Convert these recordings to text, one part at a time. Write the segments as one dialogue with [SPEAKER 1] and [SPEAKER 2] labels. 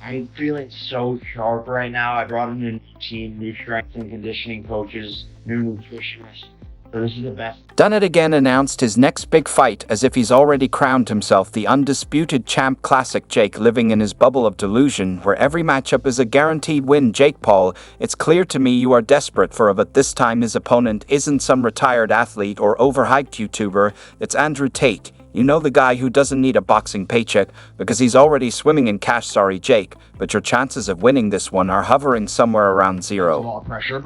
[SPEAKER 1] I'm feeling so sharp right now. I brought in a new team, new strength and conditioning coaches, new nutritionists. So this is the best.
[SPEAKER 2] Done It Again announced his next big fight as if he's already crowned himself the undisputed champ. Classic Jake living in his bubble of delusion where every matchup is a guaranteed win. Jakepul, it's clear to me you are desperate for a but this time his opponent isn't some retired athlete or overhyped YouTuber, it's Andrew Tate. You know, the guy who doesn't need a boxing paycheck because he's already swimming in cash. Sorry, Jake, but your chances of winning this one are hovering somewhere around zero.
[SPEAKER 3] There's a lot of pressure,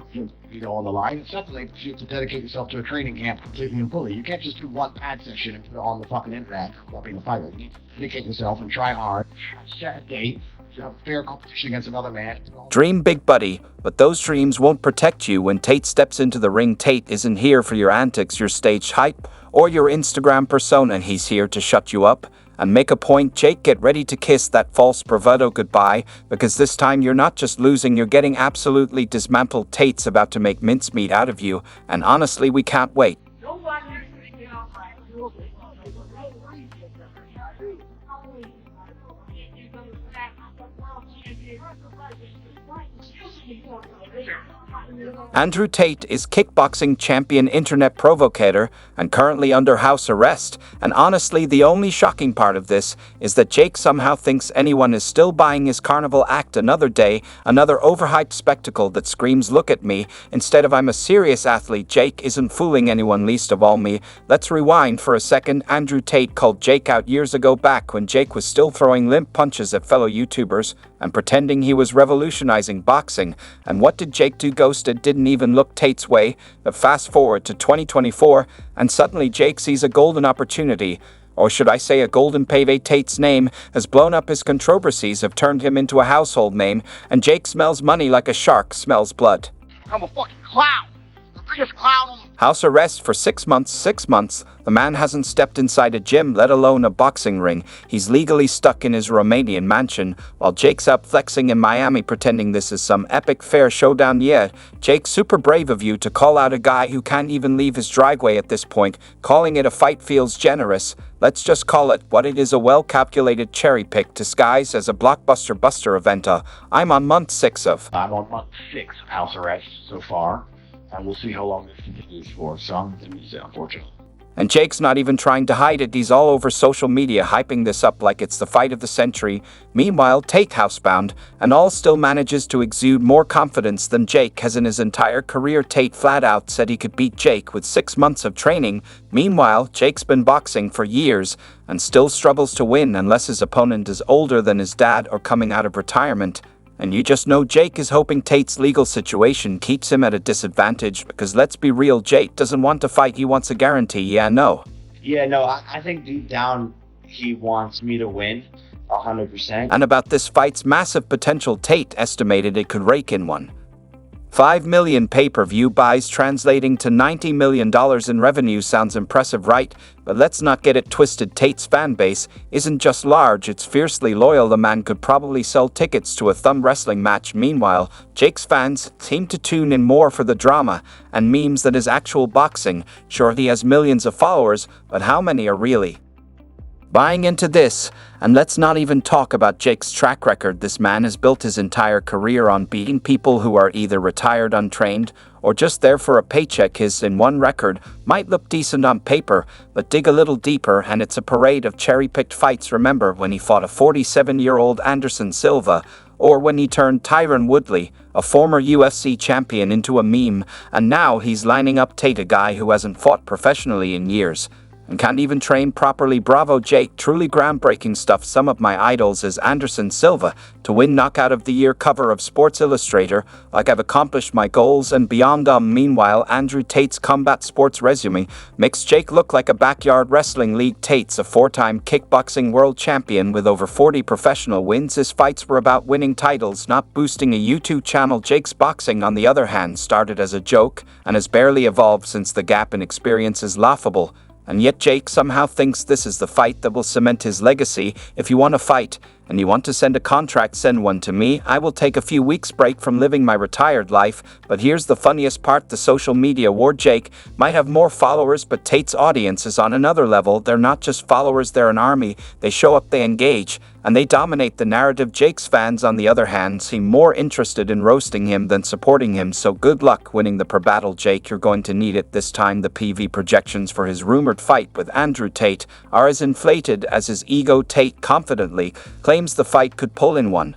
[SPEAKER 3] on the line. Secondly, you have to dedicate yourself to a training camp completely and fully. You can't just do one pad session and put it on the fucking internet while being a fighter. You need to dedicate yourself and try hard, set a date, have fair competition against another man.
[SPEAKER 2] Dream big, buddy, but those dreams won't protect you when Tate steps into the ring. Tate isn't here for your antics, your stage hype, or your Instagram persona. He's here to shut you up and make a point. Jake, get ready to kiss that false bravado goodbye, because this time you're not just losing, you're getting absolutely dismantled. Tate's about to make mincemeat out of you, and honestly, we can't wait. Andrew Tate is kickboxing champion, internet provocateur, and currently under house arrest. And honestly, the only shocking part of this is that Jake somehow thinks anyone is still buying his carnival act. Another day, another overhyped spectacle that screams, look at me, instead of I'm a serious athlete. Jake isn't fooling anyone, least of all me. Let's rewind for a second. Andrew Tate called Jake out years ago, back when Jake was still throwing limp punches at fellow YouTubers and pretending he was revolutionizing boxing. And what did Jake do? Ghosted, didn't even look Tate's way. But fast forward to 2024, and suddenly Jake sees a golden opportunity. Or should I say a golden payday? Tate's name has blown up, his controversies have turned him into a household name, and Jake smells money like a shark smells blood.
[SPEAKER 3] I'm a fucking clown! The biggest clown on
[SPEAKER 2] House arrest for 6 months. 6 months. The man hasn't stepped inside a gym, let alone a boxing ring. He's legally stuck in his Romanian mansion, while Jake's out flexing in Miami pretending this is some epic fair showdown. Yeah, Jake, super brave of you to call out a guy who can't even leave his driveway at this point. Calling it a fight feels generous. Let's just call it what it is, a well-calculated cherry pick disguised as a blockbuster buster event. I'm on month 6 of.
[SPEAKER 3] I'm on month 6 of house arrest so far, and we'll see how long this continues for. Some things, unfortunately.
[SPEAKER 2] And Jake's not even trying to hide it. He's all over social media hyping this up like it's the fight of the century. Meanwhile, Tate, housebound and all, still manages to exude more confidence than Jake has in his entire career. Tate flat out said he could beat Jake with 6 months of training. Meanwhile, Jake's been boxing for years and still struggles to win unless his opponent is older than his dad or coming out of retirement. And you just know Jake is hoping Tate's legal situation keeps him at a disadvantage, because let's be real, Jake doesn't want to fight, he wants a guarantee. Yeah, no,
[SPEAKER 1] I think deep down he wants me to win 100%.
[SPEAKER 2] And about this fight's massive potential, Tate estimated it could rake in 1.5 million pay-per-view buys, translating to $90 million in revenue. Sounds impressive, right? But let's not get it twisted. Tate's fan base isn't just large, it's fiercely loyal. The man could probably sell tickets to a thumb wrestling match. Meanwhile, Jake's fans seem to tune in more for the drama and memes than his actual boxing. Sure, he has millions of followers, but how many are really buying into this? And let's not even talk about Jake's track record. This man has built his entire career on beating people who are either retired, untrained, or just there for a paycheck. His in-one record might look decent on paper, but dig a little deeper and it's a parade of cherry-picked fights. Remember when he fought a 47-year-old Anderson Silva, or when he turned Tyron Woodley, a former UFC champion, into a meme, and now he's lining up Tate, a guy who hasn't fought professionally in years and can't even train properly. Bravo, Jake, truly groundbreaking stuff. Some of my idols is Anderson Silva to win Knockout of the Year cover of Sports Illustrator, like I've accomplished my goals and beyond. Meanwhile, Andrew Tate's combat sports resume makes Jake look like a backyard wrestling league. Tate's a 4-time kickboxing world champion with over 40 professional wins. His fights were about winning titles, not boosting a YouTube channel. Jake's boxing, on the other hand, started as a joke and has barely evolved since. The gap in experience is laughable. And yet Jake somehow thinks this is the fight that will cement his legacy. If you want to fight, and you want to send a contract, send one to me. I will take a few weeks break from living my retired life. But here's the funniest part, the social media war. Jake might have more followers, but Tate's audience is on another level. They're not just followers, they're an army. They show up, they engage, and they dominate the narrative. Jake's fans, on the other hand, seem more interested in roasting him than supporting him, so good luck winning the per battle, Jake. You're going to need it this time. The PV projections for his rumored fight with Andrew Tate are as inflated as his ego. Tate confidently claims the fight could pull in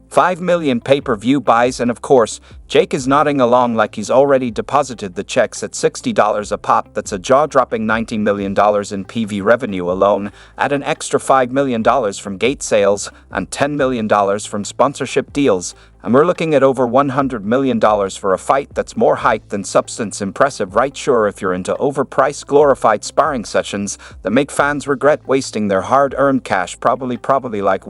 [SPEAKER 2] 5 million pay-per-view buys, and of course, Jake is nodding along like he's already deposited the checks at $60 a pop. That's a jaw-dropping $90 million in PV revenue alone. Add an extra $5 million from gate sales and $10 million from sponsorship deals, and we're looking at over $100 million for a fight that's more hype than substance. Impressive, right? Sure, if you're into overpriced, glorified sparring sessions that make fans regret wasting their hard-earned cash, probably like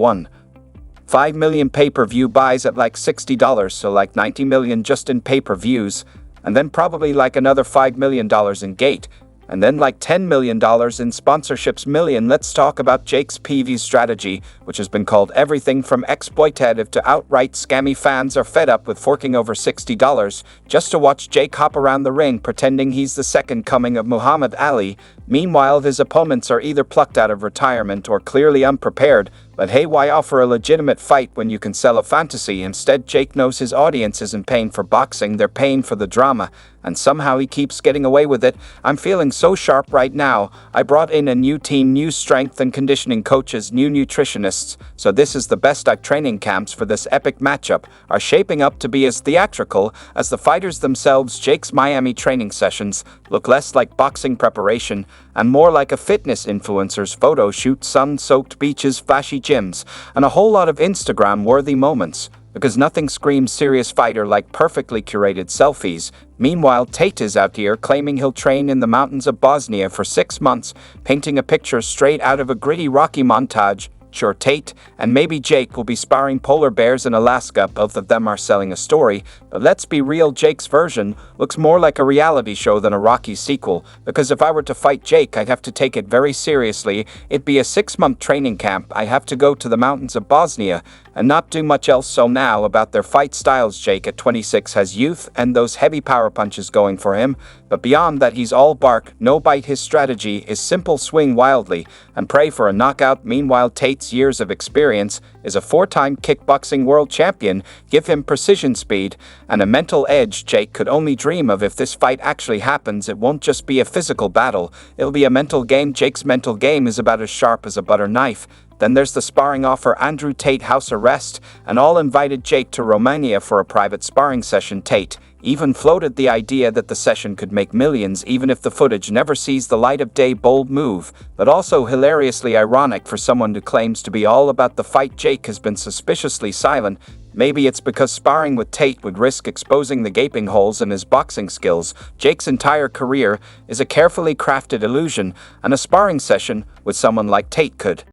[SPEAKER 2] 5 million pay-per-view buys at like $60, so like $90 million just in pay-per-views, and then probably like another $5 million in gate, and then like $10 million in sponsorships. Let's talk about Jake's PV strategy, which has been called everything from exploitative to outright scammy. Fans are fed up with forking over $60 just to watch Jake hop around the ring pretending he's the second coming of Muhammad Ali. Meanwhile, his opponents are either plucked out of retirement or clearly unprepared. But hey, why offer a legitimate fight when you can sell a fantasy? Instead, Jake knows his audience isn't paying for boxing, they're paying for the drama, and somehow he keeps getting away with it. I'm feeling so sharp right now. I brought in a new team, new strength and conditioning coaches, new nutritionists, so this is the best. Training camps for this epic matchup are shaping up to be as theatrical as the fighters themselves. Jake's Miami training sessions look less like boxing preparation and more like a fitness influencer's photo shoot. Sun-soaked beaches, flashy gyms, and a whole lot of Instagram-worthy moments, because nothing screams serious fighter like perfectly curated selfies. Meanwhile, Tate is out here claiming he'll train in the mountains of Bosnia for 6 months, painting a picture straight out of a gritty Rocky montage. Sure, Tate and maybe Jake will be sparring polar bears in Alaska. Both of them are selling a story, but let's be real, Jake's version looks more like a reality show than a Rocky sequel, because if I were to fight Jake, I'd have to take it very seriously. It'd be a 6-month training camp. I have to go to the mountains of Bosnia and not do much else. So now about their fight styles. Jake at 26 has youth and those heavy power punches going for him, but beyond that he's all bark, no bite. His strategy is simple: swing wildly and pray for a knockout. Meanwhile, Tate's years of experience is a 4-time kickboxing world champion give him precision, speed, and a mental edge Jake could only dream of. If this fight actually happens, it won't just be a physical battle, it'll be a mental game. Jake's mental game is about as sharp as a butter knife. Then there's the sparring offer: Andrew Tate house arrest, and all invited Jake to Romania for a private sparring session. Tate even floated the idea that the session could make millions even if the footage never sees the light of day. Bold move, but also hilariously ironic for someone who claims to be all about the fight. Jake has been suspiciously silent. Maybe it's because sparring with Tate would risk exposing the gaping holes in his boxing skills. Jake's entire career is a carefully crafted illusion, and a sparring session with someone like Tate could